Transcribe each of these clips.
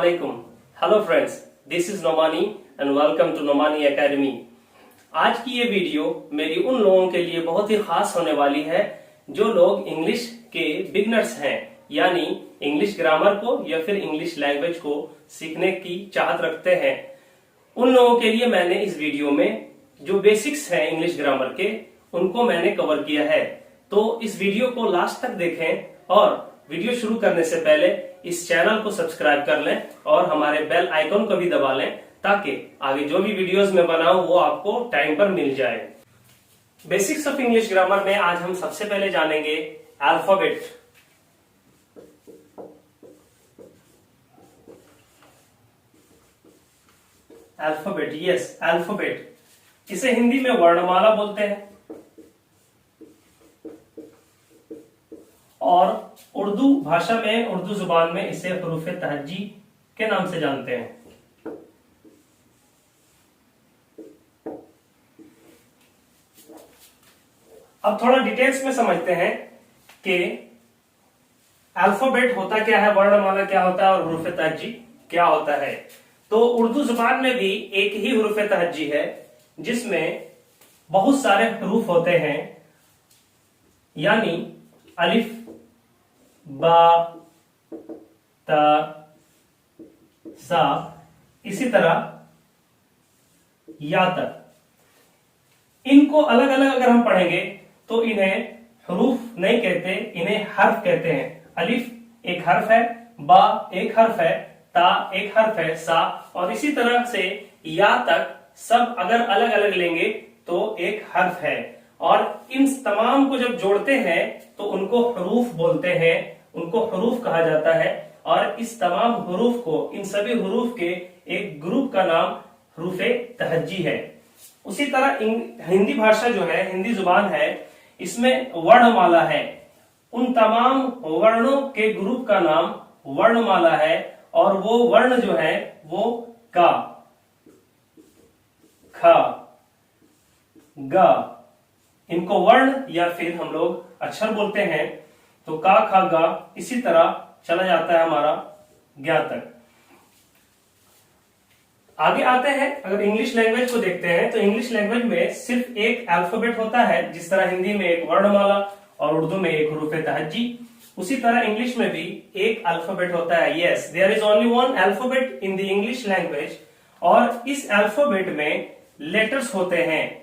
Assalamualaikum. Hello friends, this is Nomani and welcome to Nomani Academy. आज की ये video मेरी उन लोगों के लिए बहुत ही खास होने वाली है जो लोग इंग्लिश के बिगनर्स हैं, यानी इंग्लिश ग्रामर को या फिर इंग्लिश लैंग्वेज को सीखने की चाहत रखते हैं। उन लोगों के लिए मैंने इस वीडियो में जो बेसिक्स हैं इंग्लिश ग्रामर के उनको मैंने कवर किया है। तो इस वीडियो को लास्ट तक देखें और वीडियो शुरू करने से पहले इस चैनल को सब्सक्राइब कर लें और हमारे बेल आइकन को भी दबा लें ताकि आगे जो भी वीडियोस मैं बनाऊं वो आपको टाइम पर मिल जाए। बेसिक्स ऑफ इंग्लिश ग्रामर में आज हम सबसे पहले जानेंगे अल्फाबेट। अल्फाबेट, यस अल्फाबेट, इसे हिंदी में वर्णमाला बोलते हैं और उर्दू भाषा में, उर्दू जुबान में इसे हुरूफ तहज्जी के नाम से जानते हैं। अब थोड़ा डिटेल्स में समझते हैं कि अल्फाबेट होता क्या है, वर्णमाला क्या होता है और हुरूफ तहज्जी क्या होता है। तो उर्दू जुबान में भी एक ही हुरूफ तहज्जी है जिसमें बहुत सारे हरूफ होते हैं, यानी अलिफ, बा, ता, सा, इसी तरह या तक। इनको अलग अलग अगर हम पढ़ेंगे तो इन्हें हरूफ नहीं कहते, इन्हें हर्फ कहते हैं। अलिफ एक हर्फ है, बा एक हर्फ है, ता एक हर्फ है, सा, और इसी तरह से या तक सब अगर अलग अलग लेंगे तो एक हर्फ है। और इन तमाम को जब जोड़ते हैं तो उनको हरूफ बोलते हैं, उनको हरूफ कहा जाता है। और इस तमाम हरूफ को, इन सभी हरूफ के एक ग्रुप का नाम हरूफ तहज्जी है। उसी तरह हिंदी भाषा जो है, हिंदी जुबान है, इसमें वर्णमाला है। उन तमाम वर्णों के ग्रुप का नाम वर्णमाला है और वो वर्ण जो है वो का, ख, ग, इनको वर्ण या फिर हम लोग अक्षर बोलते हैं। तो का, खा, गा, इसी तरह चला जाता है हमारा ज्ञा तक। आगे आते हैं, अगर इंग्लिश लैंग्वेज को देखते हैं तो इंग्लिश लैंग्वेज में सिर्फ एक अल्फाबेट होता है, जिस तरह हिंदी में एक वर्णमाला और उर्दू में एक हुरूफ तहज्जी, उसी तरह इंग्लिश में भी एक अल्फाबेट होता है। Yes, there is only one alphabet in the English language. और इस अल्फाबेट में लेटर्स होते हैं,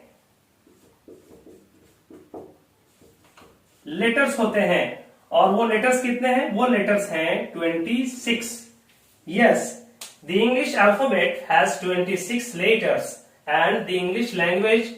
लेटर्स होते हैं। और वो लेटर्स कितने हैं? वो लेटर्स हैं 26। Yes, the English alphabet has 26 letters and the English language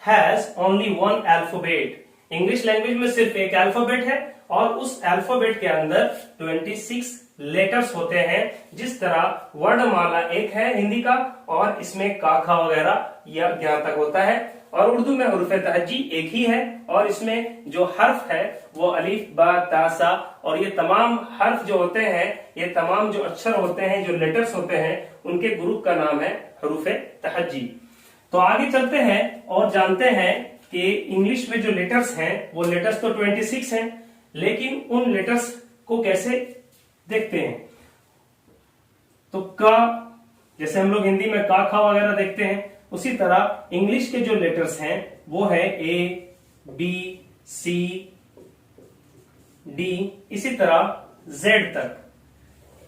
has only one alphabet. English language में सिर्फ एक अल्फाबेट है और उस अल्फाबेट के अंदर 26 लेटर्स होते हैं। जिस तरह वर्णमाला एक है हिंदी का और इसमें का, खा वगैरह या ज्ञा तक होता है, और उर्दू में हुरूफ तहज्जी एक ही है और इसमें जो हर्फ है वो अलिफ, बा, ता, सा, और ये तमाम हर्फ जो होते हैं, ये तमाम जो अक्षर होते हैं, जो लेटर्स होते हैं, उनके ग्रुप का नाम है हुरूफ तहज्जी। तो आगे चलते हैं और जानते हैं कि इंग्लिश में जो लेटर्स हैं वो लेटर्स तो 26 हैं, लेकिन उन लेटर्स को कैसे देखते हैं। तो का, जैसे हम लोग हिंदी में का, खा वगैरह देखते हैं, उसी तरह इंग्लिश के जो लेटर्स हैं वो है ए, बी, सी, डी, इसी तरह जेड तक।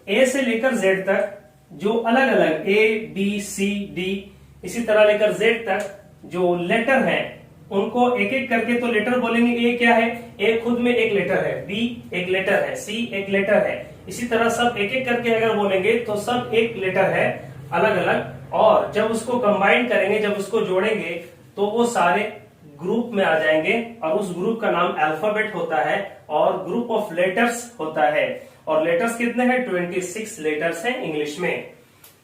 ए से लेकर जेड तक जो अलग अलग ए, बी, सी, डी, इसी तरह लेकर जेड तक जो लेटर हैं उनको एक एक करके तो लेटर बोलेंगे। ए क्या है? ए खुद में एक लेटर है, बी एक लेटर है, सी एक लेटर है, इसी तरह सब एक एक करके अगर बोलेंगे तो सब एक लेटर है अलग अलग। और जब उसको कंबाइन करेंगे, जब उसको जोड़ेंगे तो वो सारे ग्रुप में आ जाएंगे और उस ग्रुप का नाम अल्फाबेट होता है और ग्रुप ऑफ लेटर्स होता है। और लेटर्स कितने हैं? 26 लेटर्स हैं इंग्लिश में।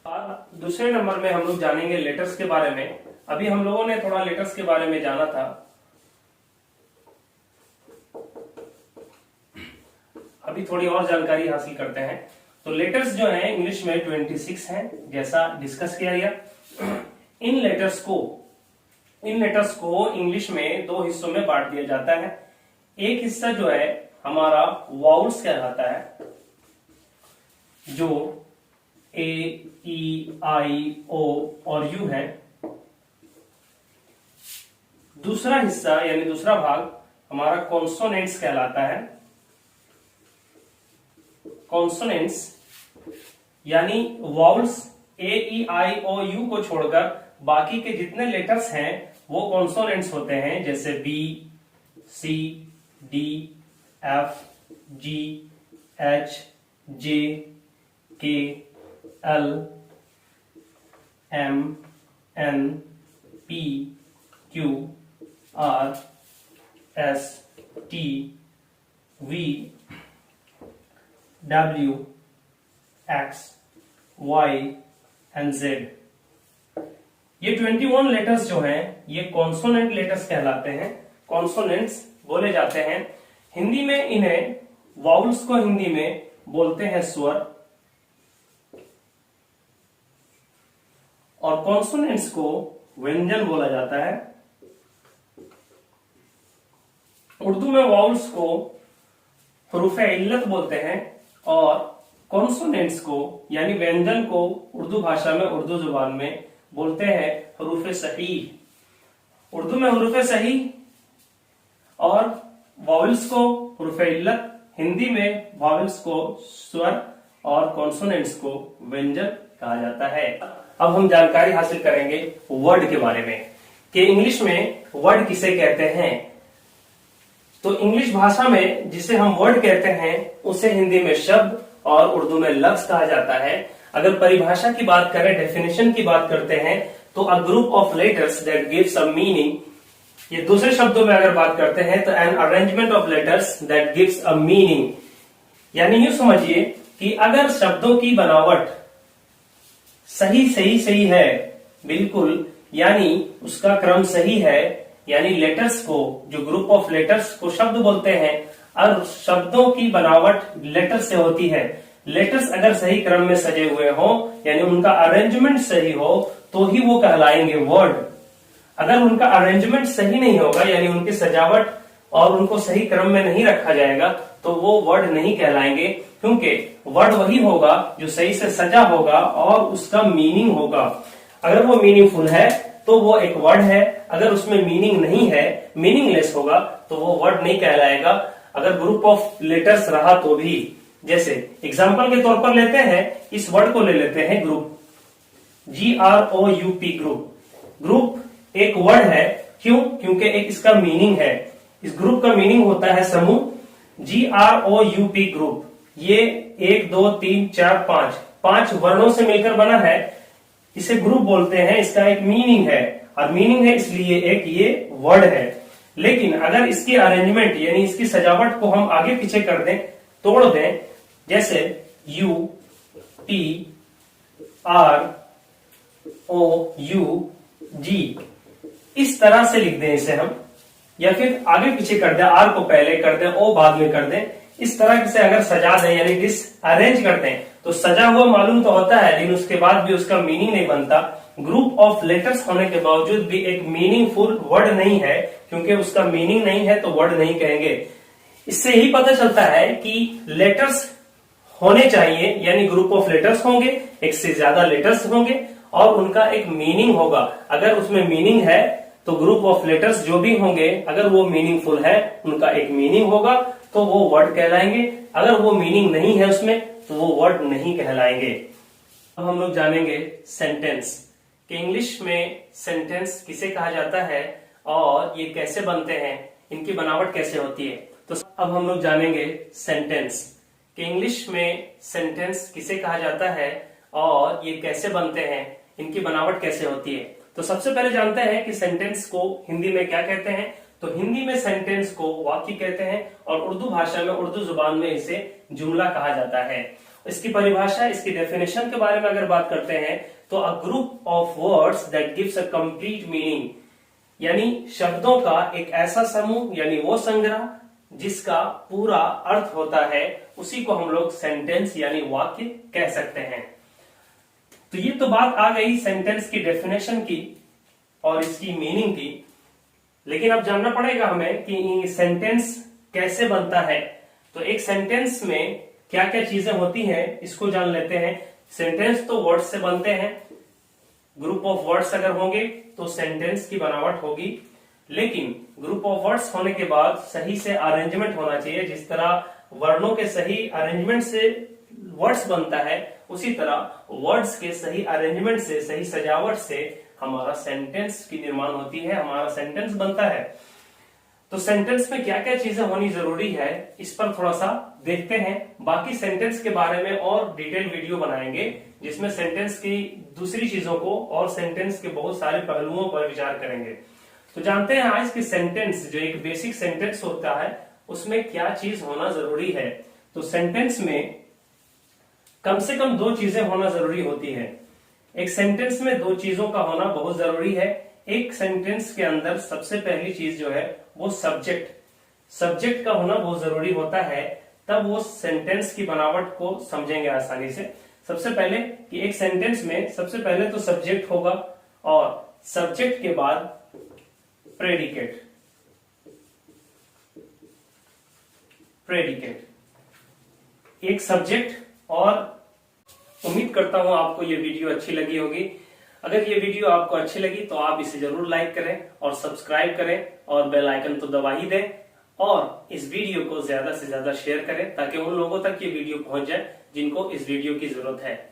और दूसरे नंबर में हम लोग जानेंगे लेटर्स के बारे में। अभी हम लोगों ने थोड़ा लेटर्स के बारे में जाना था, अभी थोड़ी और जानकारी हासिल करते हैं। तो लेटर्स जो हैं इंग्लिश में 26 हैं, जैसा डिस्कस किया गया। इन लेटर्स को इंग्लिश में दो हिस्सों में बांट दिया जाता है। एक हिस्सा जो है हमारा वाउल्स कहलाता है, जो ए ई आई ओ और यू है। दूसरा हिस्सा यानी दूसरा भाग हमारा कॉन्सोनेंट्स कहलाता है। कॉन्सोनेंट्स यानी vowels A E I O you को छोड़कर बाकी के जितने लेटर्स हैं वो कॉन्सोनेंट्स होते हैं, जैसे B, C, D, F, G, H, J, K, L, M, N, P, Q, R, S, T, V, W, X, Y and Z. ये 21 लेटर्स जो हैं ये कॉन्सोनेंट लेटर्स कहलाते हैं, कॉन्सोनेंट्स बोले जाते हैं। हिंदी में इन्हें वाउल्स को हिंदी में बोलते हैं स्वर और कॉन्सोनेंट्स को व्यंजन बोला जाता है। उर्दू में वाउल्स को हुरूफे इल्लत बोलते हैं और कॉन्सोनेंट्स को यानी व्यंजन को उर्दू भाषा में, उर्दू जुबान में बोलते हैं हुरूफे सही। उर्दू में हुरूफे सही और वावल्स को हुरूफे इल्लत, हिंदी में वावल्स को स्वर और कॉन्सोनेंट्स को व्यंजन कहा जाता है। अब हम जानकारी हासिल करेंगे वर्ड के बारे में कि इंग्लिश में वर्ड किसे कहते हैं। तो इंग्लिश भाषा में जिसे हम वर्ड कहते हैं उसे हिंदी में शब्द और उर्दू में लफ्ज कहा जाता है। अगर परिभाषा की बात करें, डेफिनेशन की बात करते हैं, तो a group of letters that gives a meaning. ये दूसरे शब्दों में अगर बात करते हैं तो an arrangement of letters that gives a meaning. यानी यूं समझिए कि अगर शब्दों की बनावट सही है बिल्कुल, यानी उसका क्रम सही है, यानी लेटर्स को, जो ग्रुप ऑफ लेटर्स को शब्द बोलते हैं, और शब्दों की बनावट लेटर से होती है। लेटर्स अगर सही क्रम में सजे हुए हो यानी उनका अरेंजमेंट सही हो तो ही वो कहलाएंगे वर्ड। अगर उनका अरेंजमेंट सही नहीं होगा यानी उनकी सजावट और उनको सही क्रम में नहीं रखा जाएगा तो वो वर्ड नहीं कहलाएंगे, क्योंकि वर्ड वही होगा जो सही से सजा होगा और उसका मीनिंग होगा। अगर वो मीनिंगफुल है तो वो एक वर्ड है, अगर उसमें मीनिंग नहीं है, मीनिंगलेस होगा, तो वो वर्ड नहीं कहलाएगा। अगर ग्रुप ऑफ लेटर्स रहा तो भी, जैसे एग्जाम्पल के तौर पर लेते हैं, इस वर्ड को ले लेते हैं ग्रुप, GROUP ग्रुप। ग्रुप एक वर्ड है, क्यों? क्योंकि एक इसका मीनिंग है। इस ग्रुप का मीनिंग होता है समूह। GROUP ग्रुप ये 1 2 3 4 5 वर्णों से मिलकर बना है, इसे ग्रुप बोलते हैं। इसका एक मीनिंग है और मीनिंग है इसलिए एक ये वर्ड है। लेकिन अगर इसकी अरेंजमेंट यानी इसकी सजावट को हम आगे पीछे कर दें, तोड़ दें, जैसे UTROUG इस तरह से लिख दें इसे हम, या फिर आगे पीछे कर दें, आर को पहले कर दें, ओ बाद में कर दें, इस तरह से अगर सजा दें यानी डिस अरेंज कर दें तो सजा हुआ मालूम तो होता है, लेकिन उसके बाद भी उसका मीनिंग नहीं बनता। ग्रुप ऑफ लेटर्स होने के बावजूद भी एक मीनिंगफुल वर्ड नहीं है, क्योंकि उसका मीनिंग नहीं है तो वर्ड नहीं कहेंगे। इससे ही पता चलता है कि लेटर्स होने चाहिए, यानी ग्रुप ऑफ लेटर्स होंगे, एक से ज्यादा लेटर्स होंगे और उनका एक मीनिंग होगा। अगर उसमें मीनिंग है तो ग्रुप ऑफ लेटर्स जो भी होंगे, अगर वो मीनिंगफुल है, उनका एक मीनिंग होगा तो वो वर्ड कहलाएंगे। अगर वो मीनिंग नहीं है उसमें तो वो वर्ड नहीं कहलाएंगे। अब हम लोग जानेंगे सेंटेंस कि इंग्लिश में सेंटेंस किसे कहा जाता है और ये कैसे बनते हैं, इनकी बनावट कैसे होती है। तो अब हम लोग जानेंगे सेंटेंस कि इंग्लिश में सेंटेंस किसे कहा जाता है और ये कैसे बनते हैं, इनकी बनावट कैसे होती है। तो सबसे पहले जानते हैं कि सेंटेंस को हिंदी में क्या कहते हैं। तो हिंदी में सेंटेंस को वाक्य कहते हैं और उर्दू भाषा में, उर्दू जुबान में इसे जुमला कहा जाता है। इसकी परिभाषा, इसकी डेफिनेशन के बारे में अगर बात करते हैं तो a group of words that gives a complete meaning, यानी शब्दों का एक ऐसा समूह यानी वो संग्रह जिसका पूरा अर्थ होता है, उसी को हम लोग सेंटेंस यानी वाक्य कह सकते हैं। तो ये तो बात आ गई सेंटेंस की डेफिनेशन की और इसकी मीनिंग की, लेकिन अब जानना पड़ेगा हमें कि सेंटेंस कैसे बनता है। तो एक सेंटेंस में क्या क्या चीजें होती हैं इसको जान लेते हैं। सेंटेंस तो वर्ड्स से बनते हैं, ग्रुप ऑफ वर्ड्स अगर होंगे तो सेंटेंस की बनावट होगी, लेकिन ग्रुप ऑफ वर्ड्स होने के बाद सही से अरेंजमेंट होना चाहिए। जिस तरह वर्णों के सही अरेंजमेंट से वर्ड्स बनता है, उसी तरह वर्ड्स के सही अरेंजमेंट से, सही सजावट से हमारा सेंटेंस की निर्माण होती है, हमारा सेंटेंस बनता है। तो सेंटेंस में क्या क्या चीजें होनी जरूरी है, इस पर थोड़ा सा देखते हैं। बाकी सेंटेंस के बारे में और डिटेल वीडियो बनाएंगे, जिसमें सेंटेंस की दूसरी चीजों को और सेंटेंस के बहुत सारे पहलुओं पर विचार करेंगे। तो जानते हैं आज की सेंटेंस, जो एक बेसिक सेंटेंस होता है, उसमें क्या चीज होना जरूरी है। तो सेंटेंस में कम से कम दो चीजें होना जरूरी होती है। एक सेंटेंस में दो चीजों का होना बहुत जरूरी है। एक सेंटेंस के अंदर सबसे पहली चीज जो है वो सब्जेक्ट का होना बहुत जरूरी होता है, तब वो सेंटेंस की बनावट को समझेंगे आसानी से। सबसे पहले कि एक सेंटेंस में सबसे पहले तो सब्जेक्ट होगा, और सब्जेक्ट के बाद प्रेडिकेट। एक सब्जेक्ट, और उम्मीद करता हूं आपको ये वीडियो अच्छी लगी होगी। अगर ये वीडियो आपको अच्छी लगी तो आप इसे जरूर लाइक करें और सब्सक्राइब करें, और बेल आइकन तो दबा ही दें, और इस वीडियो को ज्यादा से ज्यादा शेयर करें ताकि उन लोगों तक ये वीडियो पहुंच जाए जिनको इस वीडियो की जरूरत है।